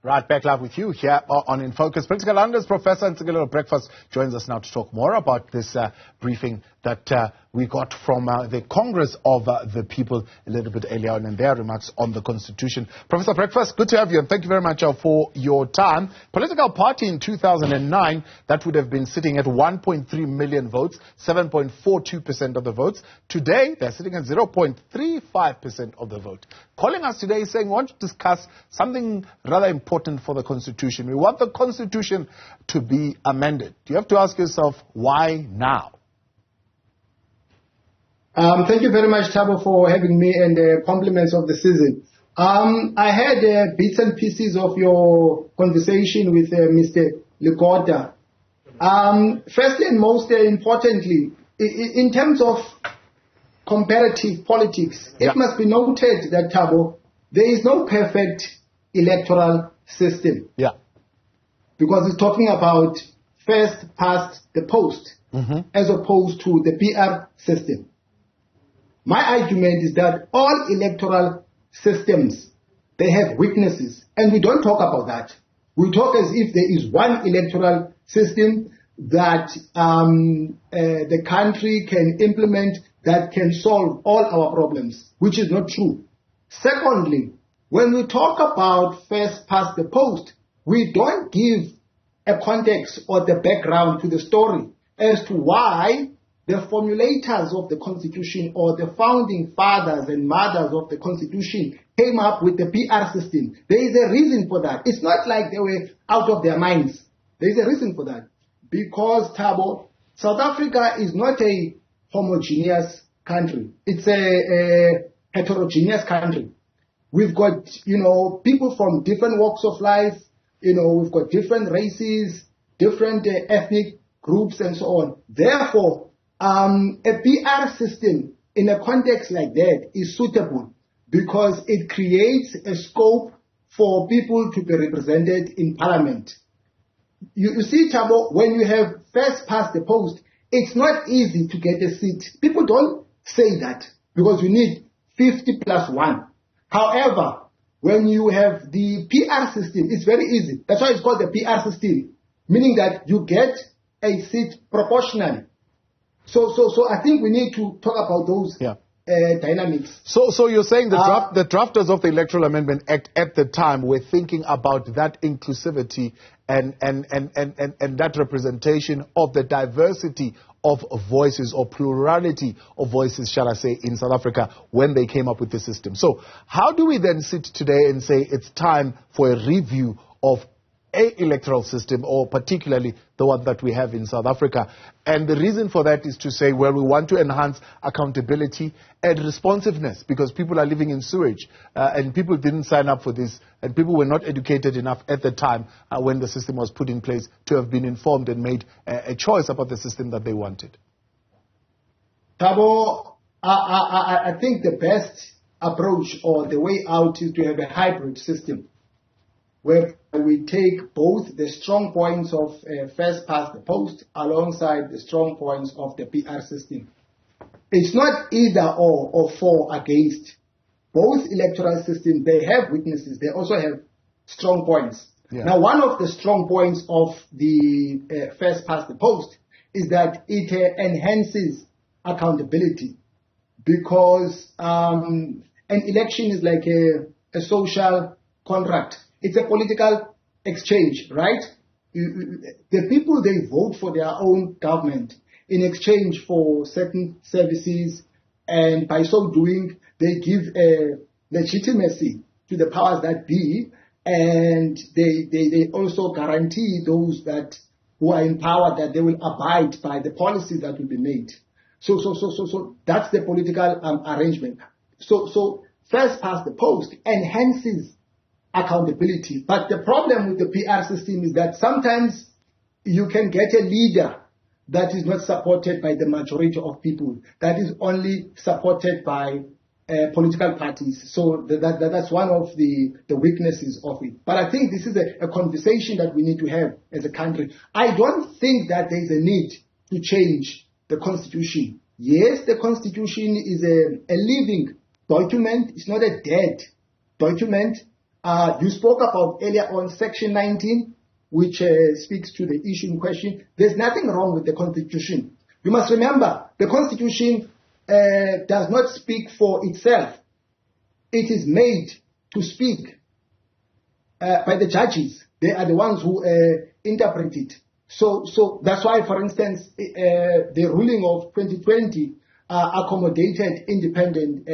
Right, back live with you here on In Focus. Political analyst Professor Ntsikelelo Breakfast joins us now to talk more about this briefing that we got from the Congress of the People a little bit earlier on, and their remarks on the Constitution. Professor Breakfast, good to have you, and thank you very much for your time. Political party in 2009, that would have been sitting at 1.3 million votes, 7.42% of the votes. Today, they're sitting at 0.35% of the vote. Calling us today saying, we want to discuss something rather important for the Constitution. We want the Constitution to be amended. You have to ask yourself, why now? Thank you very much, Thabo, for having me, and compliments of the season. I had bits and pieces of your conversation with Mr. Lekota. Firstly and most importantly, in terms of comparative politics, it must be noted that, Thabo, there is no perfect electoral system. Yeah. Because it's talking about first past the post, as opposed to the PR system. My argument is that all electoral systems, they have weaknesses, and we don't talk about that. We talk as if there is one electoral system that the country can implement that can solve all our problems, which is not true. Secondly, when we talk about first past the post, we don't give a context or the background to the story as to why the formulators of the Constitution or the founding fathers and mothers of the Constitution came up with the PR system. There is a reason for that. It's not like they were out of their minds. There is a reason for that. Because, Thabo, South Africa is not a homogeneous country. It's a heterogeneous country. We've got, people from different walks of life. We've got different races, different ethnic groups, and so on. Therefore, a PR system in a context like that is suitable because it creates a scope for people to be represented in parliament. You see, Thabo, when you have first past the post, it's not easy to get a seat. People don't say that because you need 50 plus 1. However, when you have the PR system, it's very easy. That's why it's called the PR system, meaning that you get a seat proportionally. So I think we need to talk about those dynamics. So you're saying the drafters of the Electoral Amendment Act at the time were thinking about that inclusivity and that representation of the diversity of voices or plurality of voices, shall I say, in South Africa when they came up with the system. So how do we then sit today and say it's time for a review of a electoral system, or particularly the one that we have in South Africa? And the reason for that is to say, well, we want to enhance accountability and responsiveness because people are living in sewage and people didn't sign up for this, and people were not educated enough at the time when the system was put in place to have been informed and made a choice about the system that they wanted. Thabo, I think the best approach or the way out is to have a hybrid system where we take both the strong points of first past the post alongside the strong points of the PR system. It's not either or for against. Both electoral systems, they have weaknesses. They also have strong points. Yeah. Now, one of the strong points of the first past the post is that it enhances accountability because an election is like a social contract. It's a political exchange, right? The people, they vote for their own government in exchange for certain services, and by so doing, they give a legitimacy to the powers that be, and they also guarantee those who are in power that they will abide by the policies that will be made. So that's the political arrangement. So first past the post enhances accountability. But the problem with the PR system is that sometimes you can get a leader that is not supported by the majority of people, that is only supported by political parties. So that's one of the weaknesses of it. But I think this is a conversation that we need to have as a country. I don't think that there is a need to change the Constitution. Yes, the Constitution is a living document. It's not a dead document. You spoke about earlier on Section 19, which speaks to the issue in question. There's nothing wrong with the Constitution. You must remember, the Constitution does not speak for itself. It is made to speak by the judges. They are the ones who interpret it. So that's why, for instance, the ruling of 2020 accommodated independent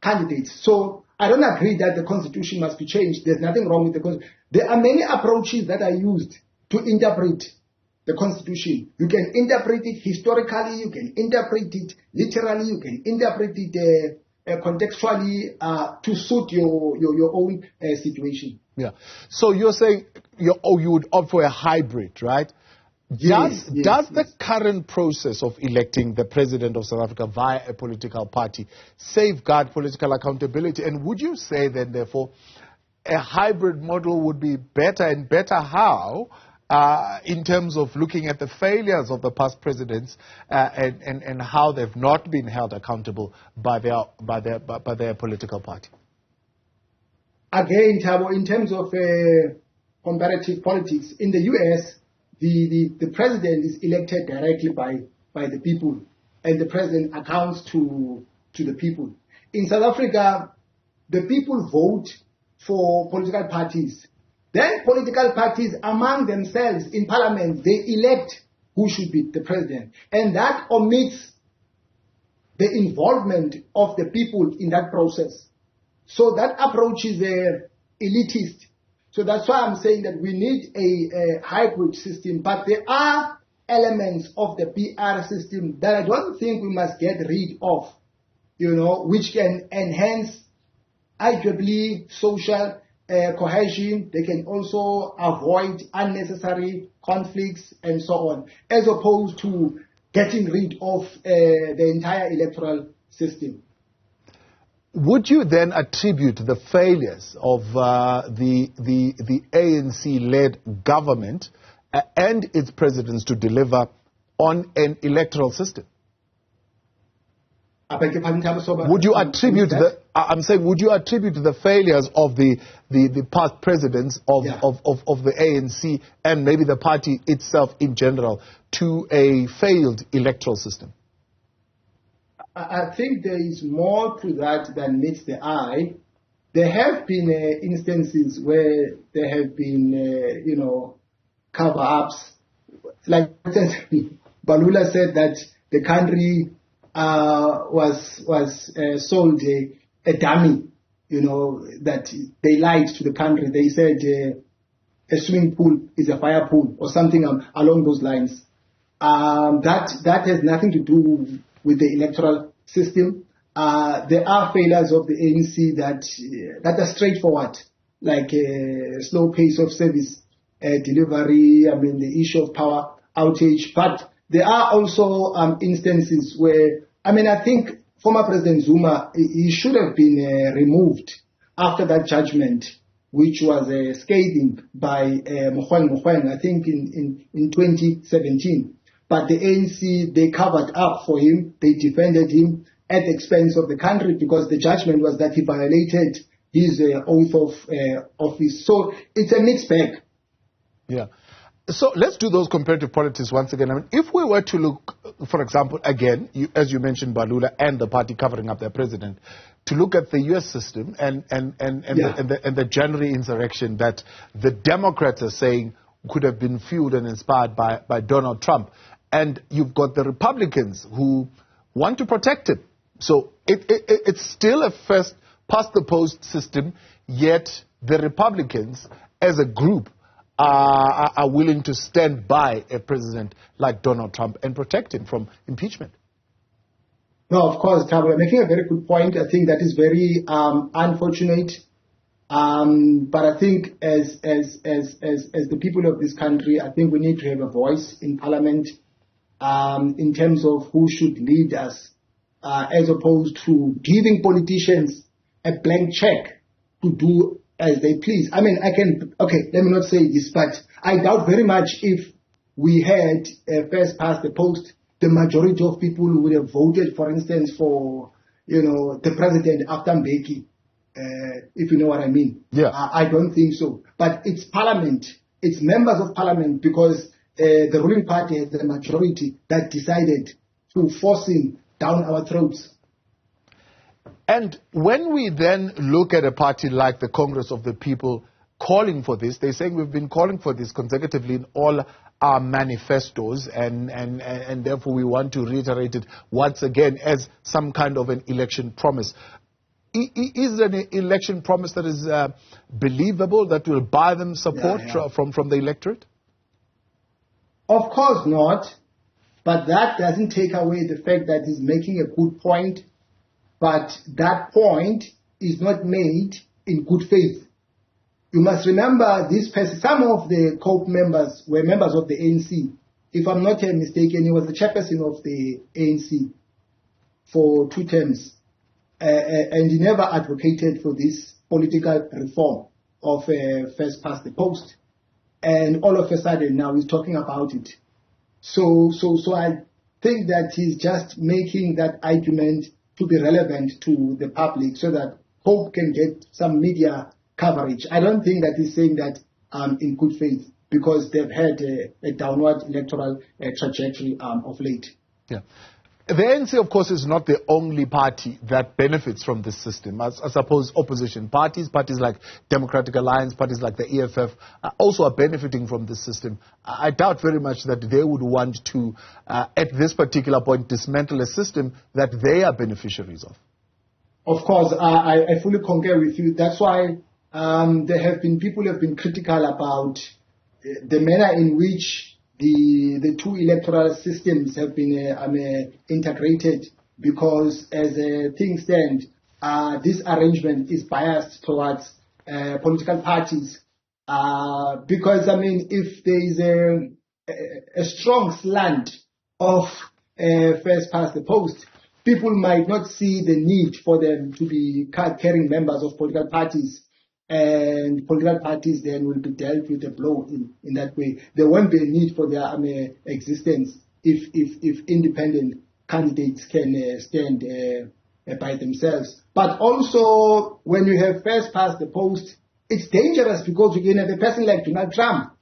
candidates. So I don't agree that the Constitution must be changed. There's nothing wrong with the Constitution. There are many approaches that are used to interpret the Constitution. You can interpret it historically, you can interpret it literally, you can interpret it contextually to suit your own situation. Yeah. So you're saying you would opt for a hybrid, right? Does the current process of electing the president of South Africa via a political party safeguard political accountability? And would you say then, therefore, a hybrid model would be better, and better how, in terms of looking at the failures of the past presidents and how they've not been held accountable by their political party? Again, Thabo, in terms of comparative politics, in the U.S., the president is elected directly by the people, and the president accounts to the people. In South Africa, the people vote for political parties. Then political parties among themselves in parliament, they elect who should be the president. And that omits the involvement of the people in that process. So that approach is elitist. So that's why I'm saying that we need a hybrid system. But there are elements of the PR system that I don't think we must get rid of, which can enhance arguably social cohesion. They can also avoid unnecessary conflicts and so on, as opposed to getting rid of the entire electoral system. Would you then attribute the failures of the ANC-led government and its presidents to deliver on an electoral system? Would you attribute would you attribute the failures of the past presidents of the ANC and maybe the party itself in general to a failed electoral system? I think there is more to that than meets the eye. There have been instances where there have been, cover-ups. Like, for instance, Balula said that the country was sold a dummy, that they lied to the country. They said a swimming pool is a fire pool or something along those lines. That has nothing to do with the electoral system. There are failures of the ANC that are straightforward, like slow pace of service delivery, the issue of power outage. But there are also instances where, I think former President Zuma, he should have been removed after that judgment, which was scathing by Mogoeng, I think in 2017. But the ANC, they covered up for him. They defended him at the expense of the country because the judgment was that he violated his oath of office. So it's a mixed bag. Yeah. So let's do those comparative politics once again. If we were to look, for example, again, as you mentioned, Balula and the party covering up their president, to look at the U.S. system and the January insurrection that the Democrats are saying could have been fueled and inspired by Donald Trump. And you've got the Republicans who want to protect him. So it's still a first past the post system, yet the Republicans as a group are willing to stand by a president like Donald Trump and protect him from impeachment. No, of course, Thabo, you're making a very good point. I think that is very unfortunate. But I think as the people of this country, I think we need to have a voice in Parliament in terms of who should lead us, as opposed to giving politicians a blank check to do as they please. Let me not say this, but I doubt very much if we had first past the post, the majority of people would have voted, for instance, for, the president after Mbeki. if you know what I mean. Yeah. I don't think so. But it's parliament, it's members of parliament, because the ruling party has the majority that decided to force him down our throats. And when we then look at a party like the Congress of the People calling for this, they're saying we've been calling for this consecutively in all our manifestos, and therefore we want to reiterate it once again as some kind of an election promise. Is it an election promise that is believable, that will buy them support from the electorate? Of course not, but that doesn't take away the fact that he's making a good point, but that point is not made in good faith. You must remember this person, some of the COPE members were members of the ANC. If I'm not mistaken, he was the chairperson of the ANC for 2 terms. And he never advocated for this political reform of first past the post. And all of a sudden now he's talking about it. So I think that he's just making that argument to be relevant to the public so that COPE can get some media coverage. I don't think that he's saying that in good faith, because they've had a downward electoral trajectory of late. Yeah. The ANC, of course, is not the only party that benefits from this system. I suppose opposition parties like Democratic Alliance, parties like the EFF, also are benefiting from this system. I doubt very much that they would want to, at this particular point, dismantle a system that they are beneficiaries of. Of course, I fully concur with you. That's why people have been critical about the manner in which the 2 electoral systems have been integrated, because as things stand, this arrangement is biased towards political parties. Because, if there is a strong slant of first past the post, people might not see the need for them to be card-carrying members of political parties. And political parties then will be dealt with a blow in that way. There won't be a need for their existence if independent candidates can stand by themselves. But also, when you have first past the post, it's dangerous, because you can have a person like Donald Trump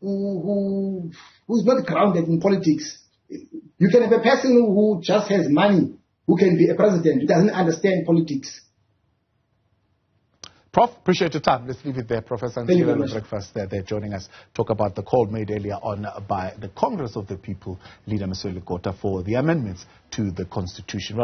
who's not grounded in politics. You can have a person who just has money, who can be a president, who doesn't understand politics. Prof, appreciate your time. Let's leave it there. Professor Ntsikelelo Breakfast, they're joining us, talk about the call made earlier on by the Congress of the People leader, Mr. Lekota, for the amendments to the Constitution. Well,